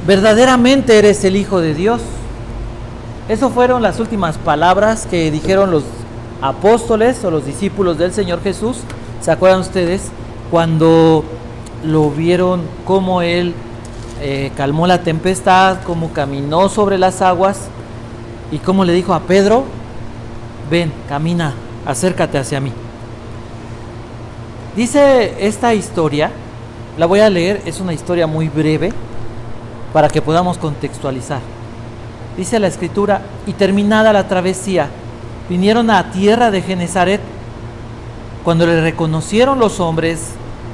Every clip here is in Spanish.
¿verdaderamente eres el Hijo de Dios? Esas fueron las últimas palabras que dijeron los apóstoles o los discípulos del Señor Jesús. ¿Se acuerdan ustedes? Cuando lo vieron cómo Él calmó la tempestad, cómo caminó sobre las aguas y cómo le dijo a Pedro: ven, camina, acércate hacia mí. Dice esta historia, la voy a leer, es una historia muy breve para que podamos contextualizar. Dice la escritura: y terminada la travesía, vinieron a tierra de Genezaret. Cuando le reconocieron los hombres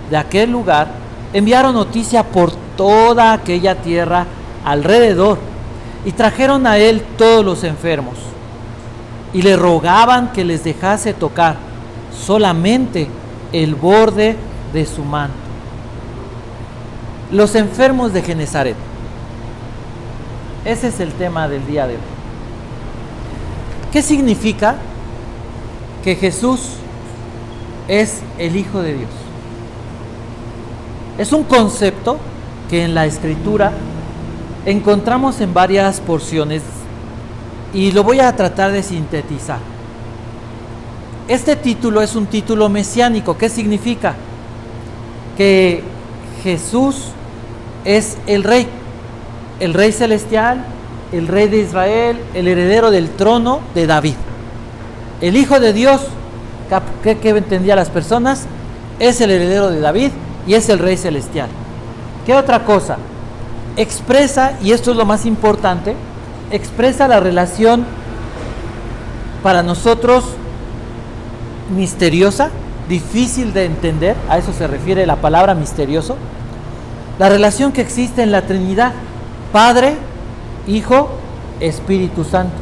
de aquel lugar, enviaron noticia por toda aquella tierra alrededor y trajeron a él todos los enfermos y le rogaban que les dejase tocar solamente el borde de su manto. Los enfermos de Genezaret. Ese es el tema del día de hoy. ¿Qué significa que Jesús es el Hijo de Dios? Es un concepto que en la Escritura encontramos en varias porciones y lo voy a tratar de sintetizar. Este título es un título mesiánico. ¿Qué significa? Que Jesús es el Rey celestial, el Rey de Israel, el heredero del trono de David. El Hijo de Dios, ¿qué entendían las personas? Es el heredero de David y es el Rey celestial. ¿Qué otra cosa? Expresa, y esto es lo más importante, expresa la relación para nosotros misteriosa, difícil de entender, a eso se refiere la palabra misterioso, la relación que existe en la Trinidad, Padre, Hijo, Espíritu Santo.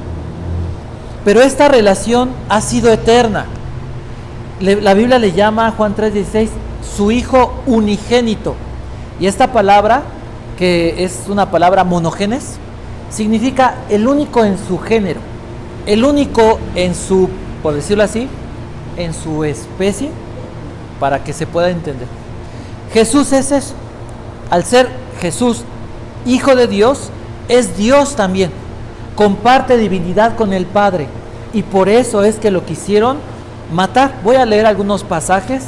Pero esta relación ha sido eterna. La Biblia le llama a Juan 3:16 su Hijo unigénito. Y esta palabra, que es una palabra monogenes, significa el único en su género, el único en su, por decirlo así, en su especie, para que se pueda entender. Jesús es eso. Al ser Jesús Hijo de Dios, es Dios también, comparte divinidad con el Padre, y por eso es que lo quisieron matar. Voy a leer algunos pasajes,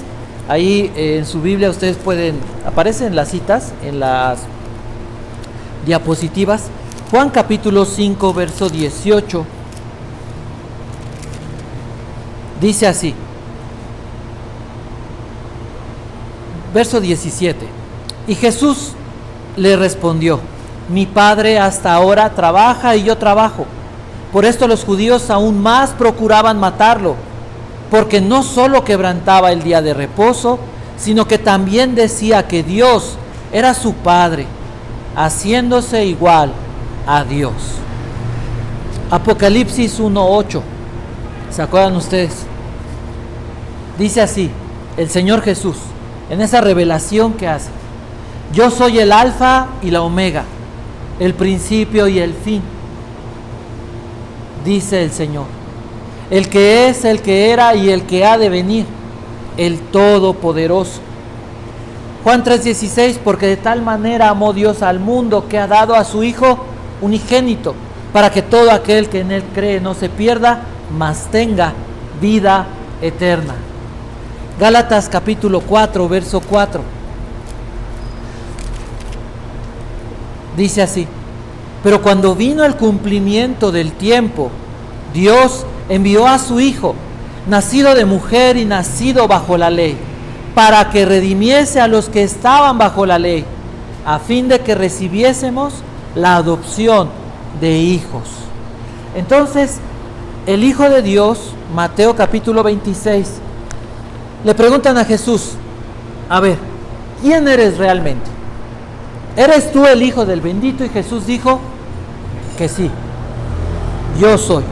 ahí en su Biblia ustedes pueden, aparecen las citas en las diapositivas. Juan capítulo 5, verso 18, dice así, verso 17, y Jesús le respondió: mi Padre hasta ahora trabaja y yo trabajo. Por esto los judíos aún más procuraban matarlo, porque no solo quebrantaba el día de reposo, sino que también decía que Dios era su Padre, haciéndose igual a Dios. Apocalipsis 1:8, ¿se acuerdan ustedes? Dice así el Señor Jesús, en esa revelación que hace: yo soy el alfa y la omega, el principio y el fin, dice el Señor, el que es, el que era y el que ha de venir, el Todopoderoso. Juan 3:16, porque de tal manera amó Dios al mundo que ha dado a su Hijo unigénito, para que todo aquel que en él cree no se pierda, mas tenga vida eterna. Gálatas capítulo 4, verso 4. Dice así: pero cuando vino el cumplimiento del tiempo, Dios envió a su Hijo, nacido de mujer y nacido bajo la ley, para que redimiese a los que estaban bajo la ley, a fin de que recibiésemos la adopción de hijos. Entonces, el Hijo de Dios, Mateo capítulo 26, le preguntan a Jesús: a ver, ¿quién eres realmente? ¿Eres tú el Hijo del bendito? Y Jesús dijo que sí, yo soy.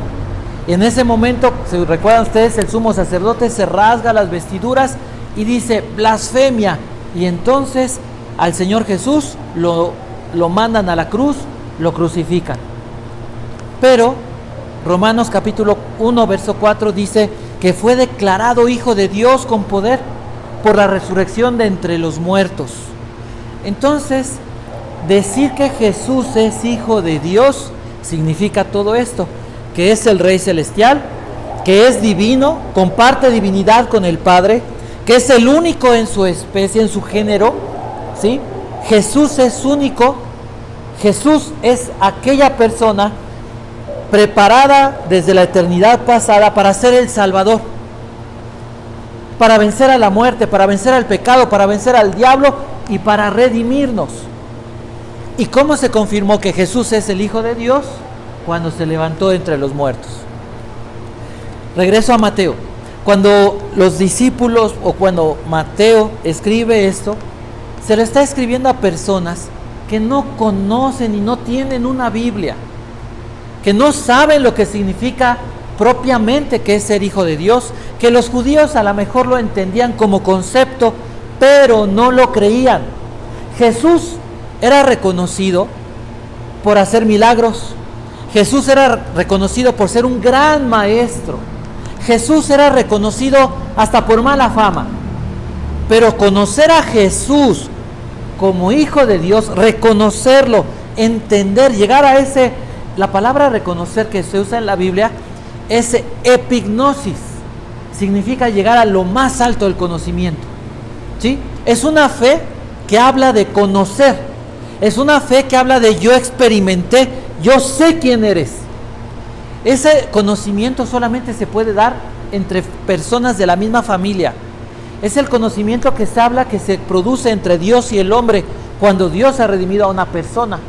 Y en ese momento, ¿se recuerdan ustedes? El sumo sacerdote se rasga las vestiduras y dice: blasfemia. Y entonces al Señor Jesús lo mandan a la cruz, lo crucifican. Pero Romanos capítulo 1, verso 4 dice que fue declarado Hijo de Dios con poder por la resurrección de entre los muertos. Entonces, decir que Jesús es hijo de Dios significa todo esto, que es el Rey celestial, que es divino, comparte divinidad con el Padre, que es el único en su especie, en su género, ¿sí? Jesús es único, Jesús es aquella persona preparada desde la eternidad pasada para ser el Salvador, para vencer a la muerte, para vencer al pecado, para vencer al diablo y para redimirnos. ¿Y cómo se confirmó que Jesús es el Hijo de Dios? Cuando se levantó entre los muertos. Regreso a Mateo. Cuando los discípulos o cuando Mateo escribe esto, se lo está escribiendo a personas que no conocen y no tienen una Biblia, que no saben lo que significa propiamente que es ser hijo de Dios, que los judíos a lo mejor lo entendían como concepto, pero no lo creían. Jesús era reconocido por hacer milagros. Jesús era reconocido por ser un gran maestro. Jesús era reconocido hasta por mala fama. Pero conocer a Jesús como hijo de Dios, reconocerlo, entender, llegar a ese, la palabra reconocer que se usa en la Biblia, es epignosis, significa llegar a lo más alto del conocimiento, ¿sí? Es una fe que habla de conocer, es una fe que habla de yo experimenté, yo sé quién eres. Ese conocimiento solamente se puede dar entre personas de la misma familia. Es el conocimiento que se habla, que se produce entre Dios y el hombre cuando Dios ha redimido a una persona.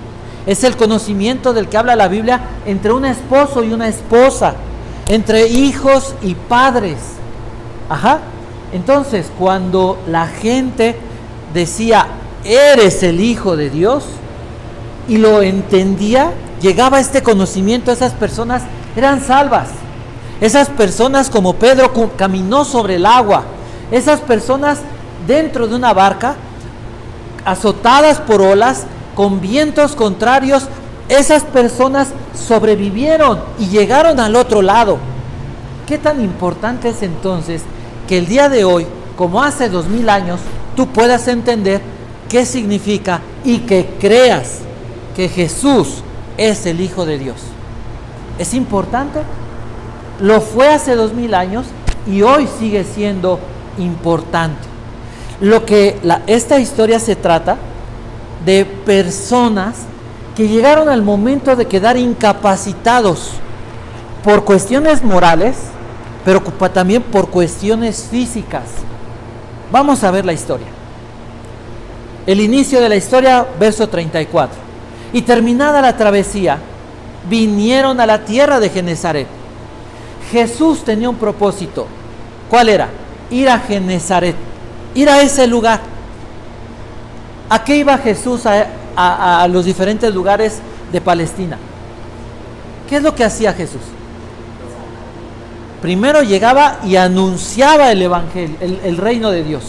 Es el conocimiento del que habla la Biblia entre un esposo y una esposa, entre hijos y padres. Entonces, cuando la gente decía, eres el Hijo de Dios, y lo entendía, llegaba este conocimiento, esas personas eran salvas. Esas personas, como Pedro, caminó sobre el agua. Esas personas dentro de una barca, azotadas por olas, con vientos contrarios, esas personas sobrevivieron y llegaron al otro lado. ¿Qué tan importante es entonces que el día de hoy, como hace 2000 años, tú puedas entender qué significa y que creas que Jesús es el Hijo de Dios? ¿Es importante? Lo fue hace 2000 años y hoy sigue siendo importante. Esta historia se trata de personas que llegaron al momento de quedar incapacitados por cuestiones morales, pero también por cuestiones físicas. Vamos a ver la historia. El inicio de la historia, verso 34. Y terminada la travesía, vinieron a la tierra de Genesaret. Jesús tenía un propósito. ¿Cuál era? Ir a Genesaret, ir a ese lugar. ¿A qué iba Jesús a los diferentes lugares de Palestina? ¿Qué es lo que hacía Jesús? Primero llegaba y anunciaba el evangelio, el reino de Dios.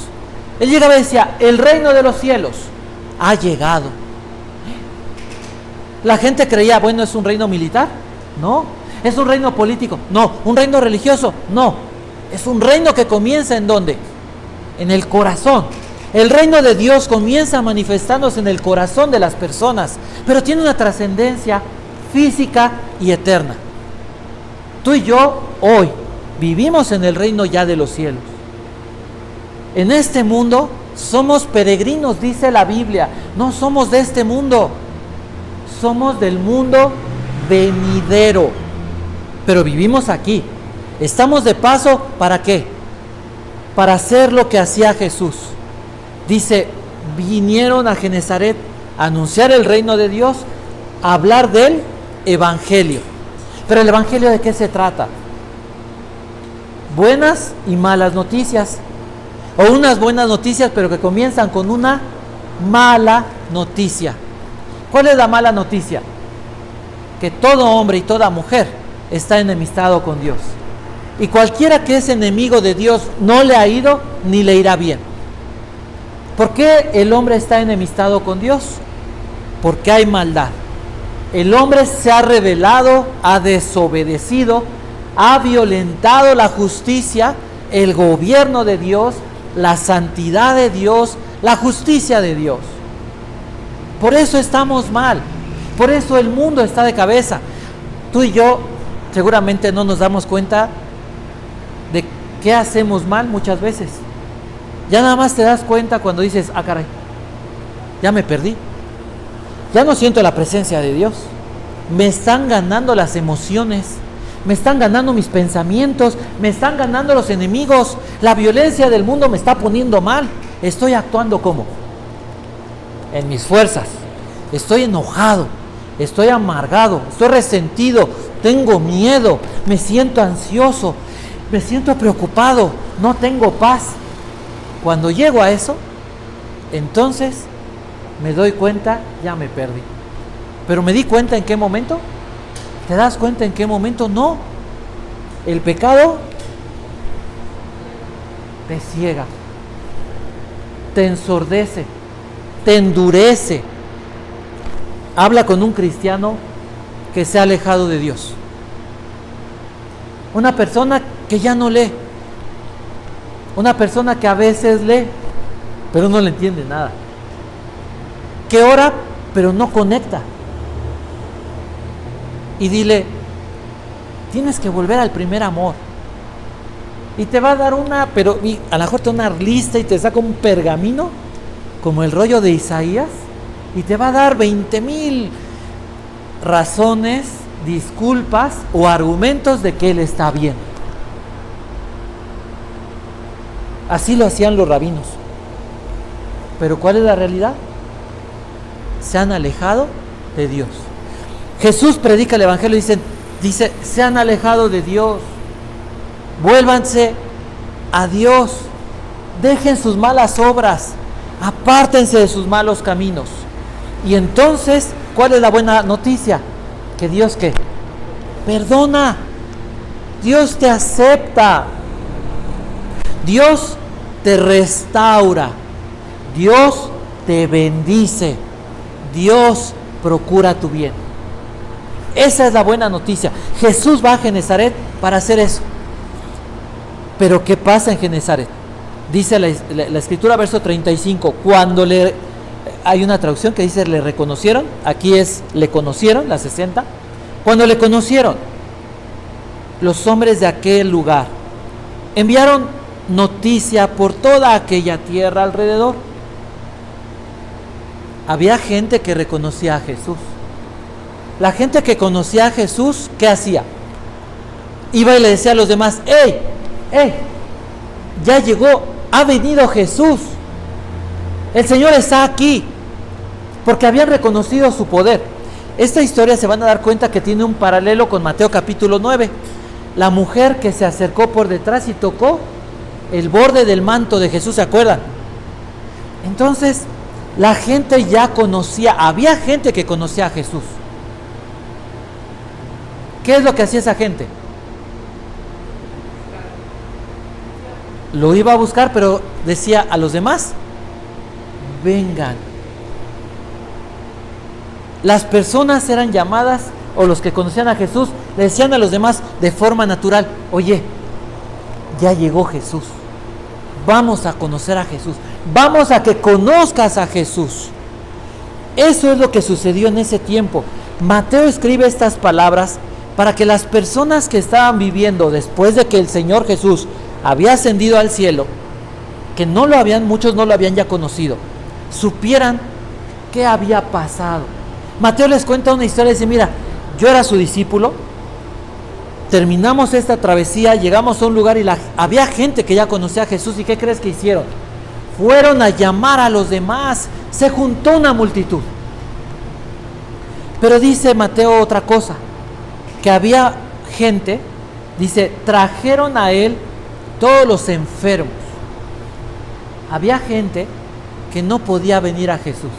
Él llegaba y decía, el reino de los cielos ha llegado. La gente creía, bueno, ¿es un reino militar? No. ¿Es un reino político? No. ¿Un reino religioso? No. Es un reino que comienza ¿en dónde? En el corazón. El reino de Dios comienza manifestándose en el corazón de las personas, pero tiene una trascendencia física y eterna. Tú y yo hoy vivimos en el reino ya de los cielos. En este mundo somos peregrinos, dice la Biblia. No somos de este mundo, somos del mundo venidero, pero vivimos aquí. Estamos de paso, ¿para qué? Para hacer lo que hacía Jesús. Dice, vinieron a Genesaret a anunciar el reino de Dios, a hablar del evangelio. Pero el evangelio, ¿de qué se trata? Buenas y malas noticias. O unas buenas noticias, pero que comienzan con una mala noticia. ¿Cuál es la mala noticia? Que todo hombre y toda mujer está enemistado con Dios. Y cualquiera que es enemigo de Dios no le ha ido ni le irá bien. ¿Por qué el hombre está enemistado con Dios? Porque hay maldad. El hombre se ha rebelado, ha desobedecido, ha violentado la justicia, el gobierno de Dios, la santidad de Dios, la justicia de Dios. Por eso estamos mal. Por eso el mundo está de cabeza. Tú y yo seguramente no nos damos cuenta de qué hacemos mal muchas veces. Ya nada más te das cuenta cuando dices, ah, caray, ya me perdí. Ya no siento la presencia de Dios. Me están ganando las emociones. Me están ganando mis pensamientos. Me están ganando los enemigos. La violencia del mundo me está poniendo mal. Estoy actuando ¿cómo? En mis fuerzas. Estoy enojado. Estoy amargado. Estoy resentido. Tengo miedo. Me siento ansioso. Me siento preocupado. No tengo paz. Cuando llego a eso, entonces me doy cuenta, ya me perdí. Pero me di cuenta en qué momento. ¿Te das cuenta en qué momento? No. El pecado te ciega, te ensordece, te endurece. Habla con un cristiano que se ha alejado de Dios. Una persona que ya no lee. Una persona que a veces lee, pero no le entiende nada. Que ora, pero no conecta. Y dile, tienes que volver al primer amor. Y te va a dar a lo mejor te da una lista y te saca un pergamino, como el rollo de Isaías, y te va a dar 20,000 razones, disculpas o argumentos de que él está bien. Así lo hacían los rabinos. Pero ¿cuál es la realidad? Se han alejado de Dios. Jesús predica el evangelio y dice, se han alejado de Dios. Vuélvanse a Dios. Dejen sus malas obras. Apártense de sus malos caminos. Y entonces, ¿cuál es la buena noticia? Que Dios, ¿qué? Perdona. Dios te acepta. Dios te restaura. Dios te bendice. Dios procura tu bien. Esa es la buena noticia. Jesús va a Genezaret para hacer eso. Pero ¿qué pasa en Genezaret? Dice la escritura, verso 35, cuando hay una traducción que dice le reconocieron, aquí es le conocieron, la 60. Cuando le conocieron, los hombres de aquel lugar enviaron noticia por toda aquella tierra alrededor. Había gente que reconocía a Jesús. La gente que conocía a Jesús, ¿qué hacía? Iba y le decía a los demás, ¡Ey! Ya llegó, ha venido Jesús. El Señor está aquí. Porque habían reconocido su poder. Esta historia se van a dar cuenta que tiene un paralelo con Mateo capítulo 9. La mujer que se acercó por detrás y tocó el borde del manto de Jesús, ¿se acuerdan? Entonces, la gente ya conocía, había gente que conocía a Jesús. ¿Qué es lo que hacía esa gente? Lo iba a buscar, pero decía a los demás, vengan. Las personas eran llamadas, o los que conocían a Jesús, le decían a los demás de forma natural, oye, ya llegó Jesús. Vamos a conocer a Jesús. Vamos a que conozcas a Jesús. Eso es lo que sucedió en ese tiempo. Mateo escribe estas palabras para que las personas que estaban viviendo después de que el Señor Jesús había ascendido al cielo, que muchos no lo habían ya conocido, supieran qué había pasado. Mateo les cuenta una historia y dice, mira, yo era su discípulo, terminamos esta travesía, llegamos a un lugar y había gente que ya conocía a Jesús, ¿y qué crees que hicieron? Fueron a llamar a los demás, se juntó una multitud. Pero dice Mateo otra cosa, que había gente, dice, trajeron a él todos los enfermos. Había gente que no podía venir a Jesús.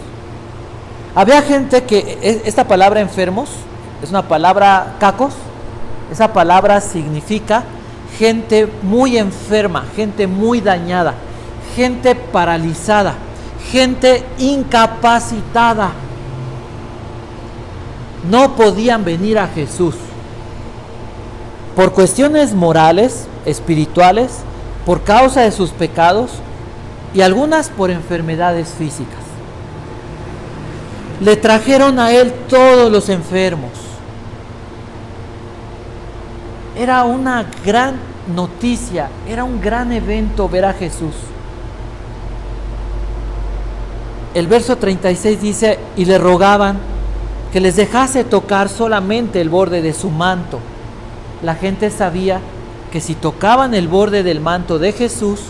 Había gente que, esta palabra enfermos, es una palabra cacos, esa palabra significa gente muy enferma, gente muy dañada, gente paralizada, gente incapacitada. No podían venir a Jesús por cuestiones morales, espirituales, por causa de sus pecados y algunas por enfermedades físicas. le trajeron a él todos los enfermos. Era una gran noticia, era un gran evento ver a Jesús. El verso 36 dice, y le rogaban que les dejase tocar solamente el borde de su manto. La gente sabía que si tocaban el borde del manto de Jesús,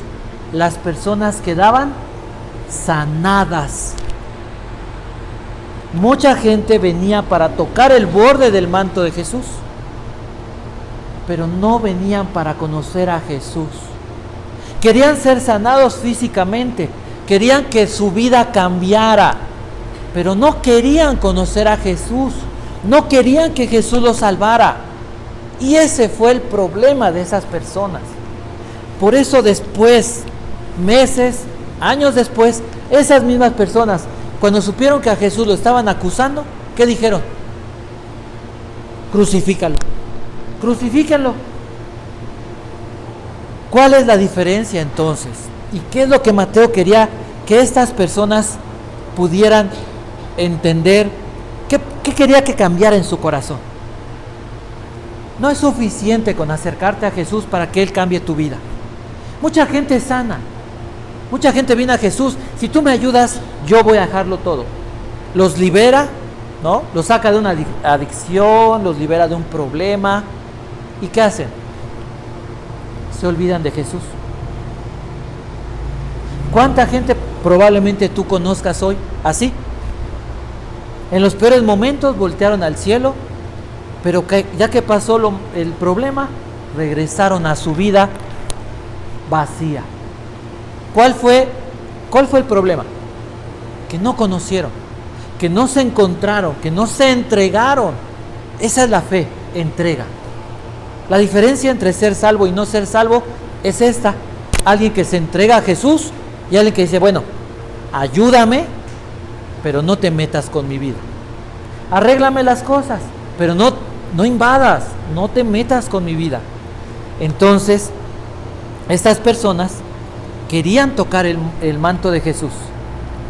las personas quedaban sanadas. Mucha gente venía para tocar el borde del manto de Jesús, pero no venían para conocer a Jesús. Querían ser sanados físicamente, querían que su vida cambiara, pero no querían conocer a Jesús, no querían que Jesús los salvara. Y ese fue el problema de esas personas. Por eso después, meses, años después, esas mismas personas, cuando supieron que a Jesús lo estaban acusando, ¿qué dijeron? Crucifícalo, crucifíquenlo. ¿Cuál es la diferencia entonces? ¿Y qué es lo que Mateo quería que estas personas pudieran entender? ¿Qué quería que cambiara en su corazón? No es suficiente con acercarte a Jesús para que Él cambie tu vida. Mucha gente es sana. Mucha gente viene a Jesús. Si tú me ayudas, yo voy a dejarlo todo. Los libera, ¿no? Los saca de una adicción, los libera de un problema. ¿Y qué hacen? Se olvidan de Jesús. ¿Cuánta gente probablemente tú conozcas hoy así? En los peores momentos voltearon al cielo, pero ya que pasó el problema, regresaron a su vida vacía. ¿Cuál fue el problema? Que no conocieron, que no se encontraron, que no se entregaron. Esa es la fe, entrega. La diferencia entre ser salvo y no ser salvo es esta: alguien que se entrega a Jesús y alguien que dice, bueno, ayúdame, pero no te metas con mi vida. Arréglame las cosas, pero no invadas, no te metas con mi vida. Entonces, estas personas querían tocar el manto de Jesús.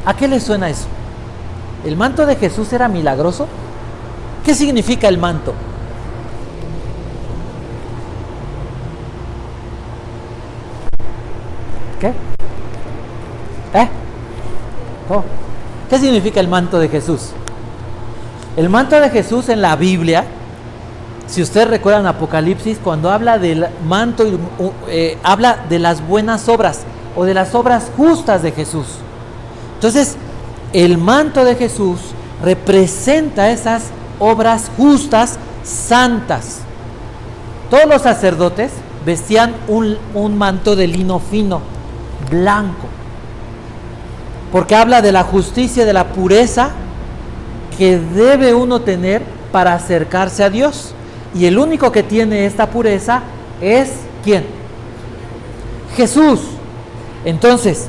¿A qué les suena eso? ¿El manto de Jesús era milagroso? ¿Qué significa el manto? ¿Qué? ¿Cómo? ¿Qué significa el manto de Jesús? El manto de Jesús en la Biblia, si ustedes recuerdan Apocalipsis, cuando habla del manto, habla de las buenas obras o de las obras justas de Jesús. Entonces, el manto de Jesús representa esas obras justas, santas. Todos los sacerdotes vestían un manto de lino fino, blanco, porque habla de la justicia y de la pureza que debe uno tener para acercarse a Dios. Y el único que tiene esta pureza es ¿quién? Jesús. Entonces,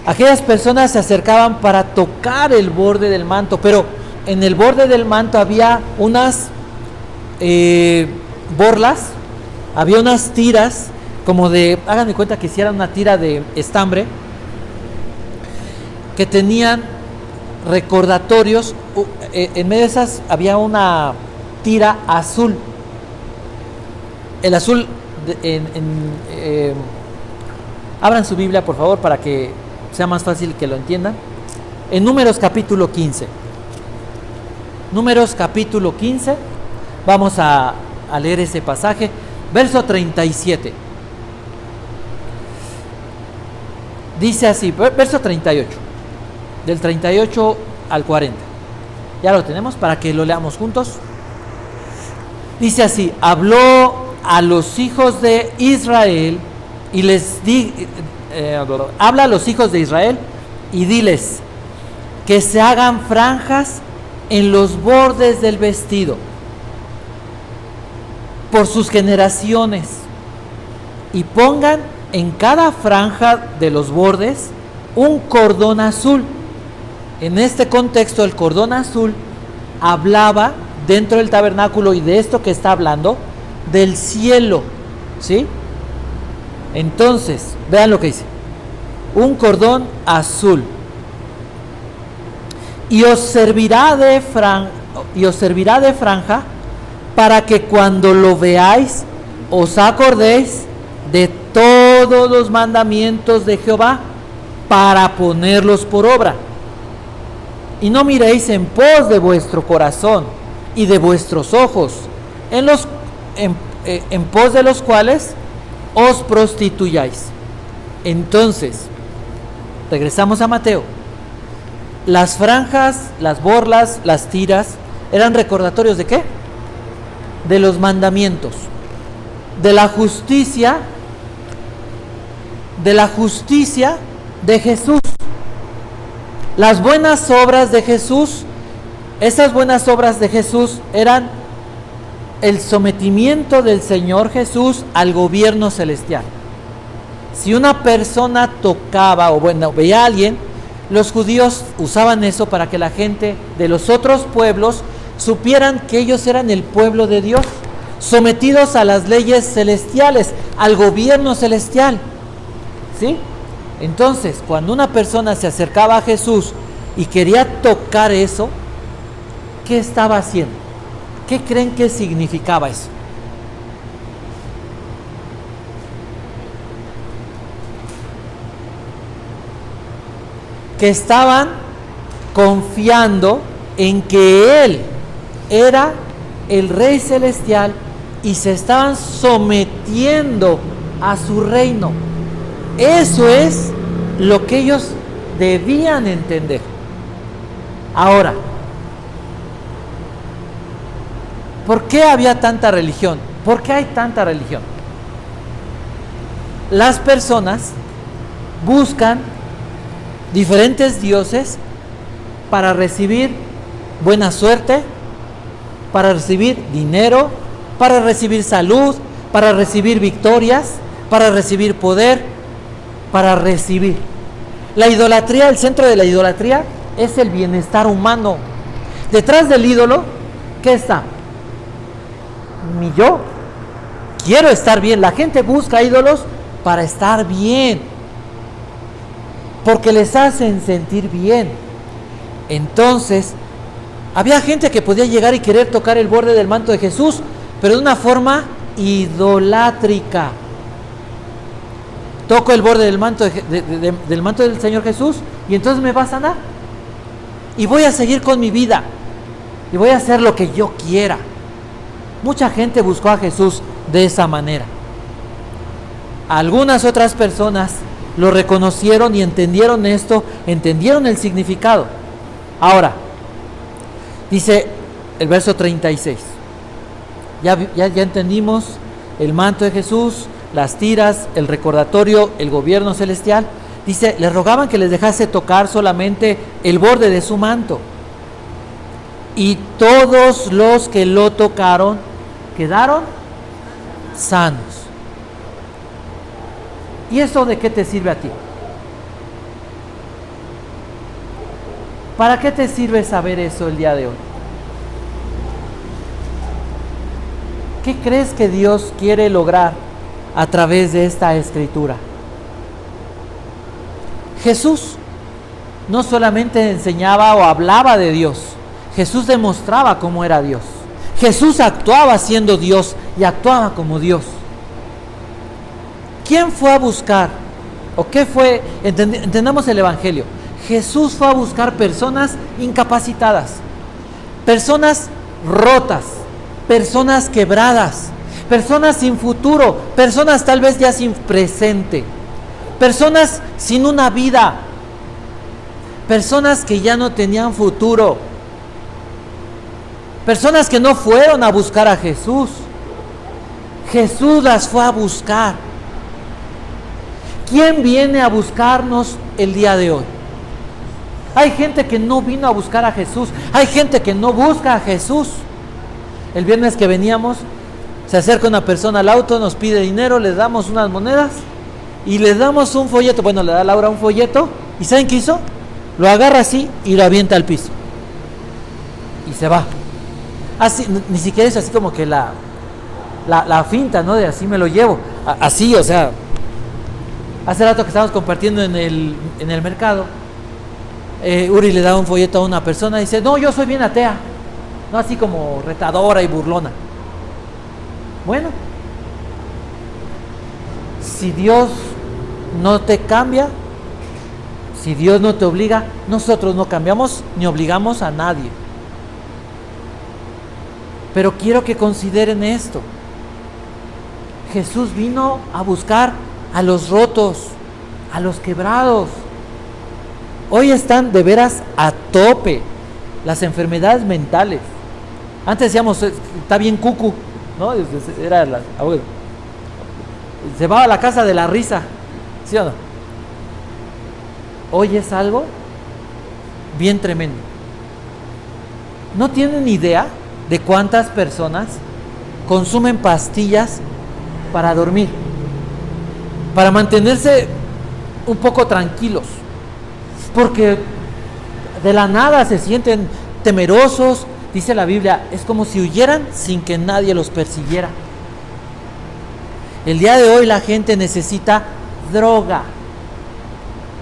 aquellas personas se acercaban para tocar el borde del manto, pero en el borde del manto había unas borlas, había unas tiras, como de, hagan de cuenta que hicieran una tira de estambre, que tenían recordatorios. En medio de esas había una tira azul. El azul, abran su Biblia por favor para que sea más fácil que lo entiendan. En Números capítulo 15. Números capítulo 15. Vamos a leer ese pasaje. Verso 37. Dice así, verso 38. Del 38 al 40. Ya lo tenemos para que lo leamos juntos. Dice así: habló a los hijos de Israel y habla a los hijos de Israel y diles que se hagan franjas en los bordes del vestido por sus generaciones, y pongan en cada franja de los bordes un cordón azul. En este contexto, el cordón azul hablaba dentro del tabernáculo, y de esto que está hablando, del cielo, ¿sí? Entonces, vean lo que dice: un cordón azul. y os servirá de franja para que cuando lo veáis os acordéis de todos los mandamientos de Jehová para ponerlos por obra. Y no miréis en pos de vuestro corazón y de vuestros ojos, en pos de los cuales os prostituyáis. Entonces, regresamos a Mateo. Las franjas, las borlas, las tiras, eran recordatorios ¿de qué? De los mandamientos, de la justicia de Jesús. Las buenas obras de Jesús, esas buenas obras de Jesús eran el sometimiento del Señor Jesús al gobierno celestial. Si una persona tocaba o veía a alguien, los judíos usaban eso para que la gente de los otros pueblos supieran que ellos eran el pueblo de Dios, sometidos a las leyes celestiales, al gobierno celestial. ¿Sí? Entonces, cuando una persona se acercaba a Jesús y quería tocar eso, ¿qué estaba haciendo? ¿Qué creen que significaba eso? Que estaban confiando en que Él era el Rey Celestial y se estaban sometiendo a su reino. Eso es lo que ellos debían entender. Ahora, ¿por qué había tanta religión? ¿Por qué hay tanta religión? Las personas buscan diferentes dioses para recibir buena suerte, para recibir dinero, para recibir salud, para recibir victorias, para recibir poder, para recibir. La idolatría, el centro de la idolatría es el bienestar humano. Detrás del ídolo, ¿qué está? Mi yo. Quiero estar bien. La gente busca ídolos para estar bien, porque les hacen sentir bien. Entonces, había gente que podía llegar y querer tocar el borde del manto de Jesús, pero de una forma idolátrica. Toco el borde del manto, del manto del Señor Jesús y entonces me va a sanar. Y voy a seguir con mi vida. Y voy a hacer lo que yo quiera. Mucha gente buscó a Jesús de esa manera. Algunas otras personas lo reconocieron y entendieron esto, entendieron el significado. Ahora, dice el verso 36. Ya entendimos el manto de Jesús, las tiras, el recordatorio, el gobierno celestial. Dice, les rogaban que les dejase tocar solamente el borde de su manto. Y todos los que lo tocaron quedaron sanos. ¿Y eso de qué te sirve a ti? ¿Para qué te sirve saber eso el día de hoy? ¿Qué crees que Dios quiere lograr a través de esta escritura? Jesús no solamente enseñaba o hablaba de Dios, Jesús demostraba cómo era Dios. Jesús actuaba siendo Dios y actuaba como Dios. ¿Quién fue a buscar? ¿O qué fue? Entendamos el Evangelio. Jesús fue a buscar personas incapacitadas, personas rotas, personas quebradas, personas sin futuro, personas tal vez ya sin presente, personas sin una vida, personas que ya no tenían futuro, personas que no fueron a buscar a Jesús. Jesús las fue a buscar. ¿Quién viene a buscarnos el día de hoy? Hay gente que no vino a buscar a Jesús, hay gente que no busca a Jesús. El viernes que veníamos, se acerca una persona al auto, nos pide dinero, le damos unas monedas y le damos un folleto. Bueno, le da Laura un folleto y ¿saben qué hizo? Lo agarra así y lo avienta al piso y se va. Así, ni siquiera es así como que la finta, ¿no? De así me lo llevo. Así, o sea, hace rato que estábamos compartiendo en el mercado, Uri le da un folleto a una persona y dice, no, yo soy bien atea, no así como retadora y burlona. Bueno, si Dios no te cambia, si Dios no te obliga, nosotros no cambiamos ni obligamos a nadie. Pero quiero que consideren esto. Jesús vino a buscar a los rotos, a los quebrados. Hoy están de veras a tope las enfermedades mentales. Antes decíamos, está bien cucu, ¿no? Era se va a la casa de la risa, ¿sí o no? Hoy es algo bien tremendo. No tienen idea de cuántas personas consumen pastillas para dormir, para mantenerse un poco tranquilos, porque de la nada se sienten temerosos. Dice la Biblia, es como si huyeran sin que nadie los persiguiera. El día de hoy la gente necesita droga,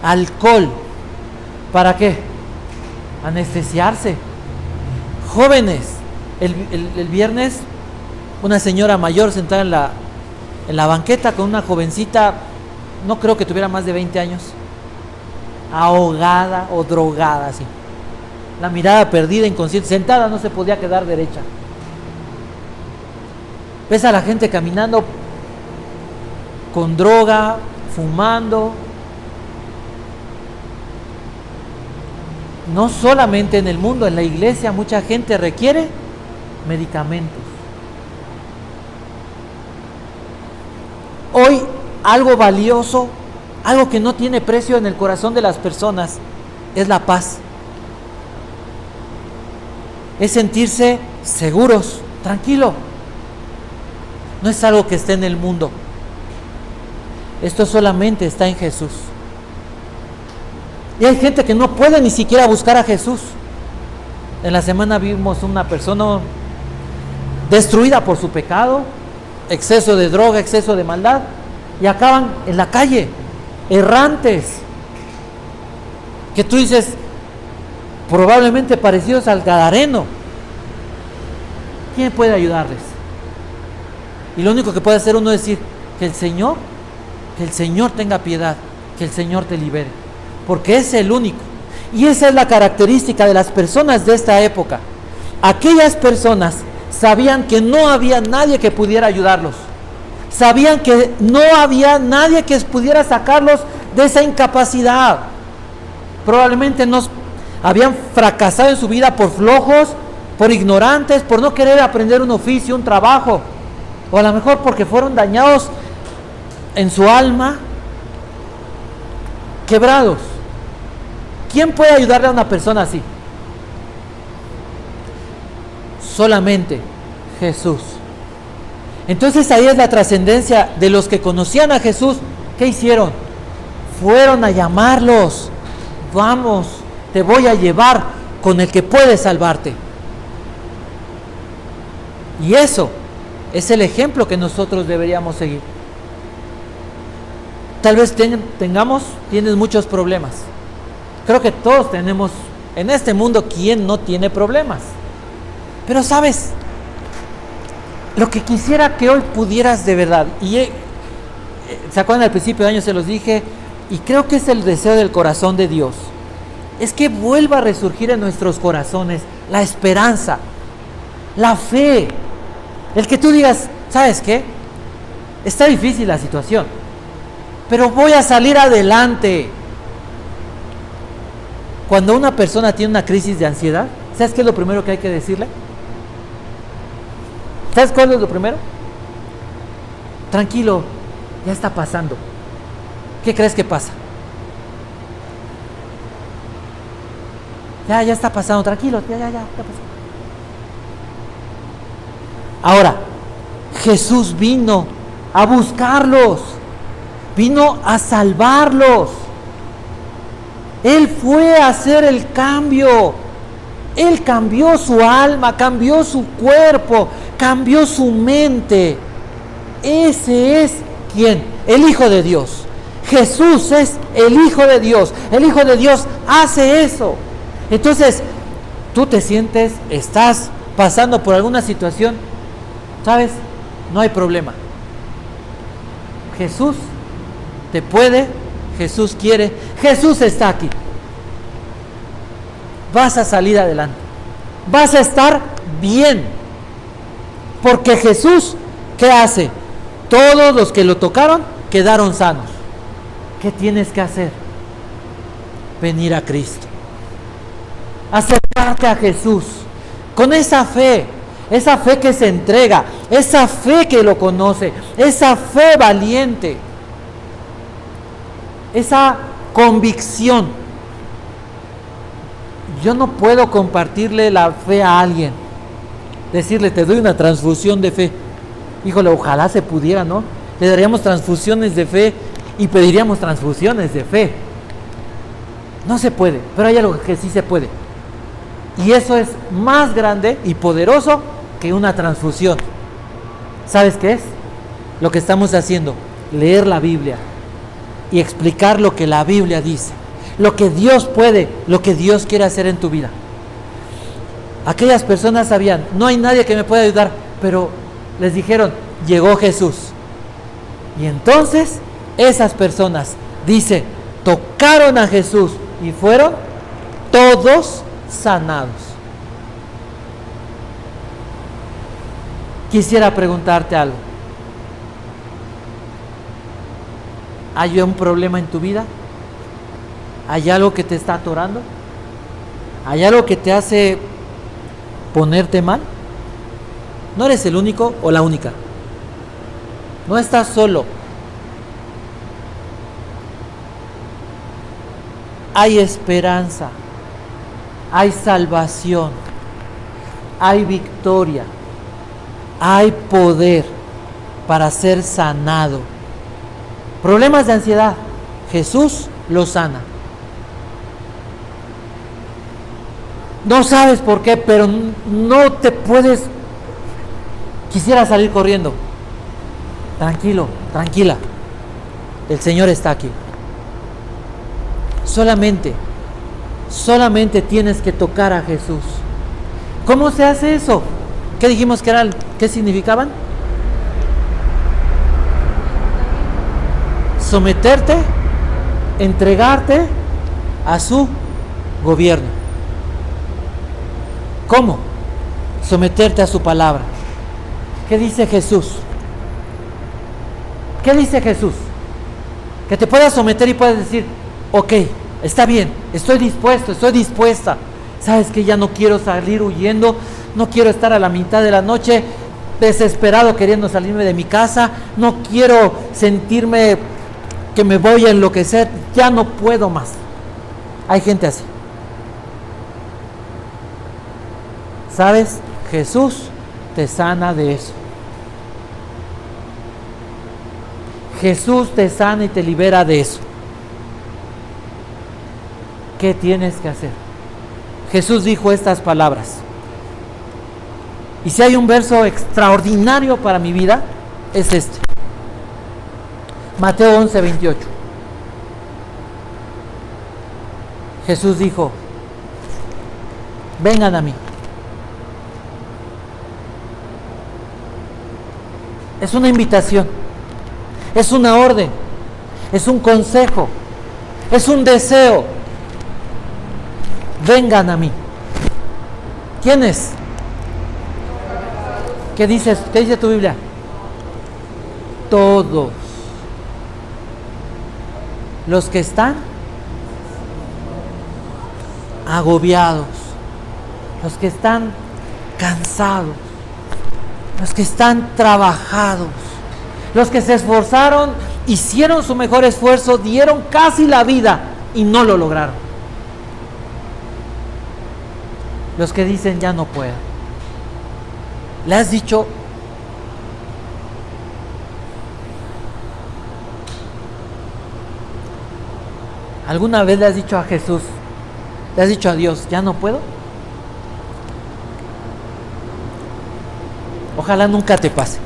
alcohol. ¿Para qué? Anestesiarse. Jóvenes, el viernes una señora mayor sentada en la banqueta con una jovencita, no creo que tuviera más de 20 años, ahogada o drogada así, la mirada perdida, inconsciente, sentada, no se podía quedar derecha. Ves a la gente caminando con droga, fumando. No solamente en el mundo, en la iglesia mucha gente requiere medicamentos. Hoy algo valioso, algo que no tiene precio en el corazón de las personas, es la paz. Es sentirse seguros, tranquilo. No es algo que esté en el mundo. Esto solamente está en Jesús. Y hay gente que no puede ni siquiera buscar a Jesús. En la semana vimos una persona destruida por su pecado, exceso de droga, exceso de maldad, y acaban en la calle, errantes, que tú dices, probablemente parecidos al Gadareno. ¿Quién puede ayudarles? Y lo único que puede hacer uno es decir, que el Señor tenga piedad, que el Señor te libere, porque es el único. Y esa es la característica de las personas de esta época. Aquellas personas sabían que no había nadie que pudiera ayudarlos, sabían que no había nadie que pudiera sacarlos de esa incapacidad. Probablemente habían fracasado en su vida por flojos, por ignorantes, por no querer aprender un oficio, un trabajo, o a lo mejor porque fueron dañados en su alma, quebrados. ¿Quién puede ayudarle a una persona así? Solamente Jesús. Entonces ahí es la trascendencia de los que conocían a Jesús. ¿Qué hicieron? Fueron a llamarlos. Vamos, te voy a llevar con el que puede salvarte. Y eso es el ejemplo que nosotros deberíamos seguir. Tal vez tienes muchos problemas. Creo que todos tenemos en este mundo, ¿quién no tiene problemas? Pero sabes, lo que quisiera que hoy pudieras de verdad, y ¿se acuerdan al principio de año? Se los dije, y creo que es el deseo del corazón de Dios, es que vuelva a resurgir en nuestros corazones la esperanza, la fe, el que tú digas, ¿sabes qué? Está difícil la situación, pero voy a salir adelante. Cuando una persona tiene una crisis de ansiedad, ¿sabes qué es lo primero que hay que decirle? ¿Sabes cuál es lo primero? Tranquilo, ya está pasando. ¿Qué crees que pasa? Ya está pasando, tranquilo, ya está pasando. Ahora, Jesús vino a buscarlos, vino a salvarlos. Él fue a hacer el cambio. Él cambió su alma, cambió su cuerpo, cambió su mente. Ese es ¿quién? El Hijo de Dios. Jesús es el Hijo de Dios. El Hijo de Dios hace eso. Entonces, tú te sientes, estás pasando por alguna situación, ¿sabes? No hay problema. Jesús te puede, Jesús quiere, Jesús está aquí. Vas a salir adelante. Vas a estar bien. Porque Jesús, ¿qué hace? Todos los que lo tocaron quedaron sanos. ¿Qué tienes que hacer? Venir a Cristo. Acercarte a Jesús. Con esa fe que se entrega, esa fe que lo conoce, esa fe valiente, esa convicción. Yo no puedo compartirle la fe a alguien, decirle, te doy una transfusión de fe. Híjole, ojalá se pudiera, ¿no? Le daríamos transfusiones de fe y pediríamos transfusiones de fe. No se puede, pero hay algo que sí se puede. Y eso es más grande y poderoso que una transfusión. ¿Sabes qué es? Lo que estamos haciendo, leer la Biblia y explicar lo que la Biblia dice, lo que Dios puede, lo que Dios quiere hacer en tu vida. Aquellas personas sabían, no hay nadie que me pueda ayudar, pero les dijeron, llegó Jesús. Y entonces esas personas, dice, tocaron a Jesús y fueron todos sanados. Quisiera preguntarte algo. ¿Hay un problema en tu vida? ¿Hay algo que te está atorando? ¿Hay algo que te hace ponerte mal? No eres el único o la única. No estás solo. Hay esperanza. Hay salvación. Hay victoria. Hay poder para ser sanado. Problemas de ansiedad, Jesús los sana. No sabes por qué, pero no te puedes. Quisiera salir corriendo. Tranquilo, tranquila. El Señor está aquí. Solamente tienes que tocar a Jesús. ¿Cómo se hace eso? ¿Qué dijimos que eran? ¿Qué significaban? Someterte, entregarte a su gobierno. ¿Cómo? Someterte a su palabra. ¿Qué dice Jesús? ¿Qué dice Jesús? Que te puedas someter y puedas decir, ok, está bien, estoy dispuesto, estoy dispuesta. Sabes que ya no quiero salir huyendo, no quiero estar a la mitad de la noche desesperado queriendo salirme de mi casa, no quiero sentirme que me voy a enloquecer, ya no puedo más. Hay gente así. ¿Sabes? Jesús te sana de eso. Jesús te sana y te libera de eso. ¿Qué tienes que hacer? Jesús dijo estas palabras. Y si hay un verso extraordinario para mi vida, es este. Mateo 11:28. Jesús dijo, vengan a mí. Es una invitación, es una orden, es un consejo, es un deseo. Vengan a mí. ¿Quiénes? ¿Qué dices? ¿Qué dice tu Biblia? Todos los que están agobiados, los que están cansados, los que están trabajados, los que se esforzaron, hicieron su mejor esfuerzo, dieron casi la vida y no lo lograron. Los que dicen ya no puedo. ¿Le has dicho? ¿Alguna vez le has dicho a Jesús, le has dicho a Dios, ya no puedo? Ojalá nunca te pase.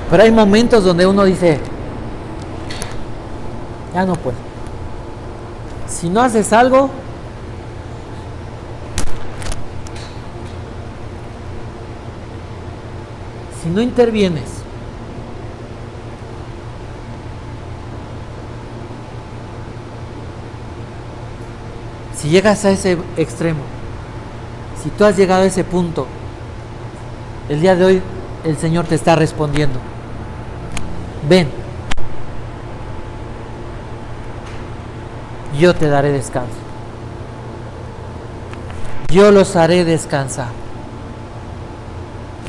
Pero hay momentos donde uno dice, Ya no puedo. Si no haces algo, si no intervienes, si llegas a ese extremo, si tú has llegado a ese punto, el día de hoy el Señor te está respondiendo. Ven, yo te daré descanso. Yo los haré descansar.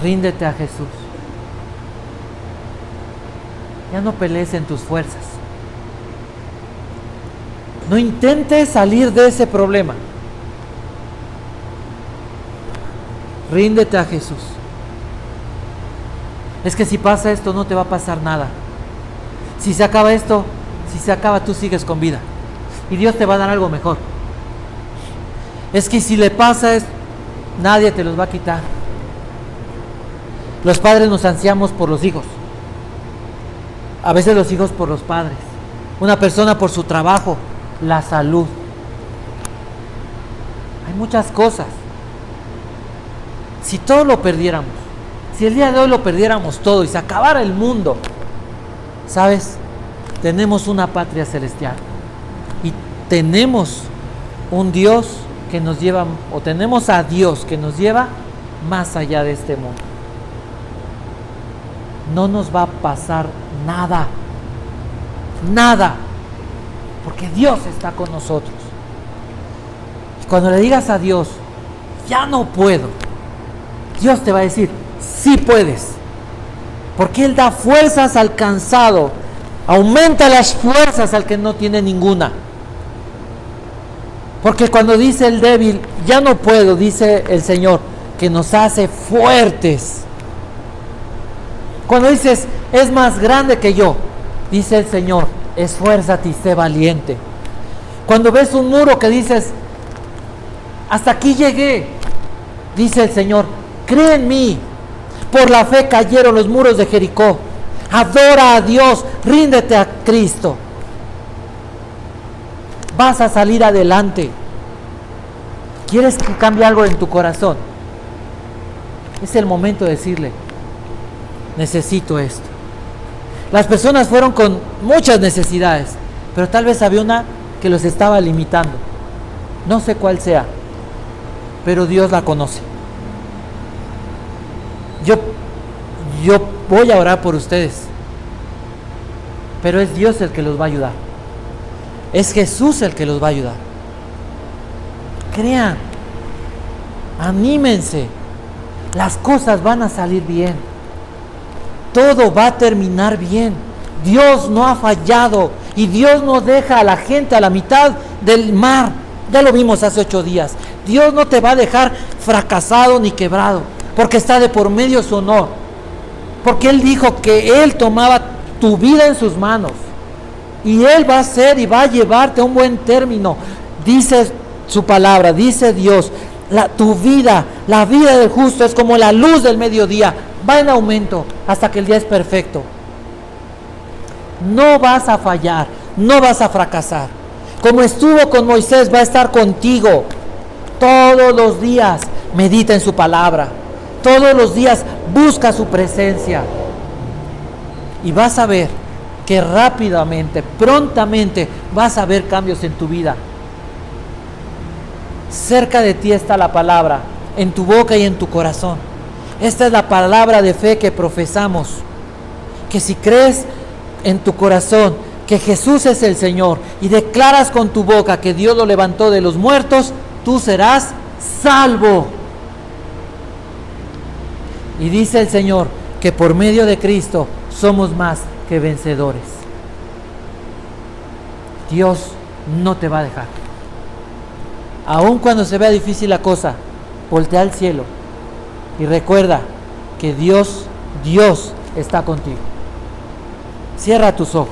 Ríndete a Jesús. Ya no pelees en tus fuerzas. No intentes salir de ese problema. Ríndete a Jesús. Es que si pasa esto no te va a pasar nada. Si se acaba esto, si se acaba tú sigues con vida. Y Dios te va a dar algo mejor. Es que si le pasa esto, nadie te los va a quitar. Los padres nos ansiamos por los hijos. A veces los hijos por los padres. Una persona por su trabajo, la salud. Hay muchas cosas. Si todo lo perdiéramos, si el día de hoy lo perdiéramos todo y se acabara el mundo, ¿sabes? Tenemos una patria celestial y tenemos un Dios que nos lleva, o tenemos a Dios que nos lleva más allá de este mundo. No nos va a pasar nada, nada, porque Dios está con nosotros. Y cuando le digas a Dios, ya no puedo, Dios te va a decir, sí puedes, porque Él da fuerzas al cansado, aumenta las fuerzas al que no tiene ninguna. Porque cuando dice el débil, ya no puedo, dice el Señor, que nos hace fuertes. Cuando dices, es más grande que yo, dice el Señor, esfuérzate y sé valiente. Cuando ves un muro que dices, hasta aquí llegué, dice el Señor, cree en mí. Por la fe cayeron los muros de Jericó. Adora a Dios, ríndete a Cristo. Vas a salir adelante. ¿Quieres que cambie algo en tu corazón? Es el momento de decirle, necesito esto. Las personas fueron con muchas necesidades, pero tal vez había una que los estaba limitando. No sé cuál sea, pero Dios la conoce. Yo voy a orar por ustedes, pero es Dios el que los va a ayudar. Es Jesús el que los va a ayudar. Crean, anímense, las cosas van a salir bien, todo va a terminar bien. Dios no ha fallado y Dios no deja a la gente a la mitad del mar. Ya lo vimos hace 8 días. Dios no te va a dejar fracasado ni quebrado, porque está de por medio su honor, porque Él dijo que Él tomaba tu vida en sus manos y Él va a hacer y va a llevarte a un buen término. Dice su palabra, dice Dios, tu vida, la vida del justo es como la luz del mediodía, va en aumento hasta que el día es perfecto. No vas a fallar, no vas a fracasar. Como estuvo con Moisés, va a estar contigo todos los días. Medita en su palabra, todos los días busca su presencia y vas a ver que rápidamente, prontamente vas a ver cambios en tu vida. Cerca de ti está la palabra, en tu boca y en tu corazón. Esta es la palabra de fe que profesamos, que si crees en tu corazón que Jesús es el Señor y declaras con tu boca que Dios lo levantó de los muertos, tú serás salvo. Y dice el Señor que por medio de Cristo somos más que vencedores. Dios no te va a dejar. Aun cuando se vea difícil la cosa, voltea al cielo y recuerda que Dios está contigo. Cierra tus ojos.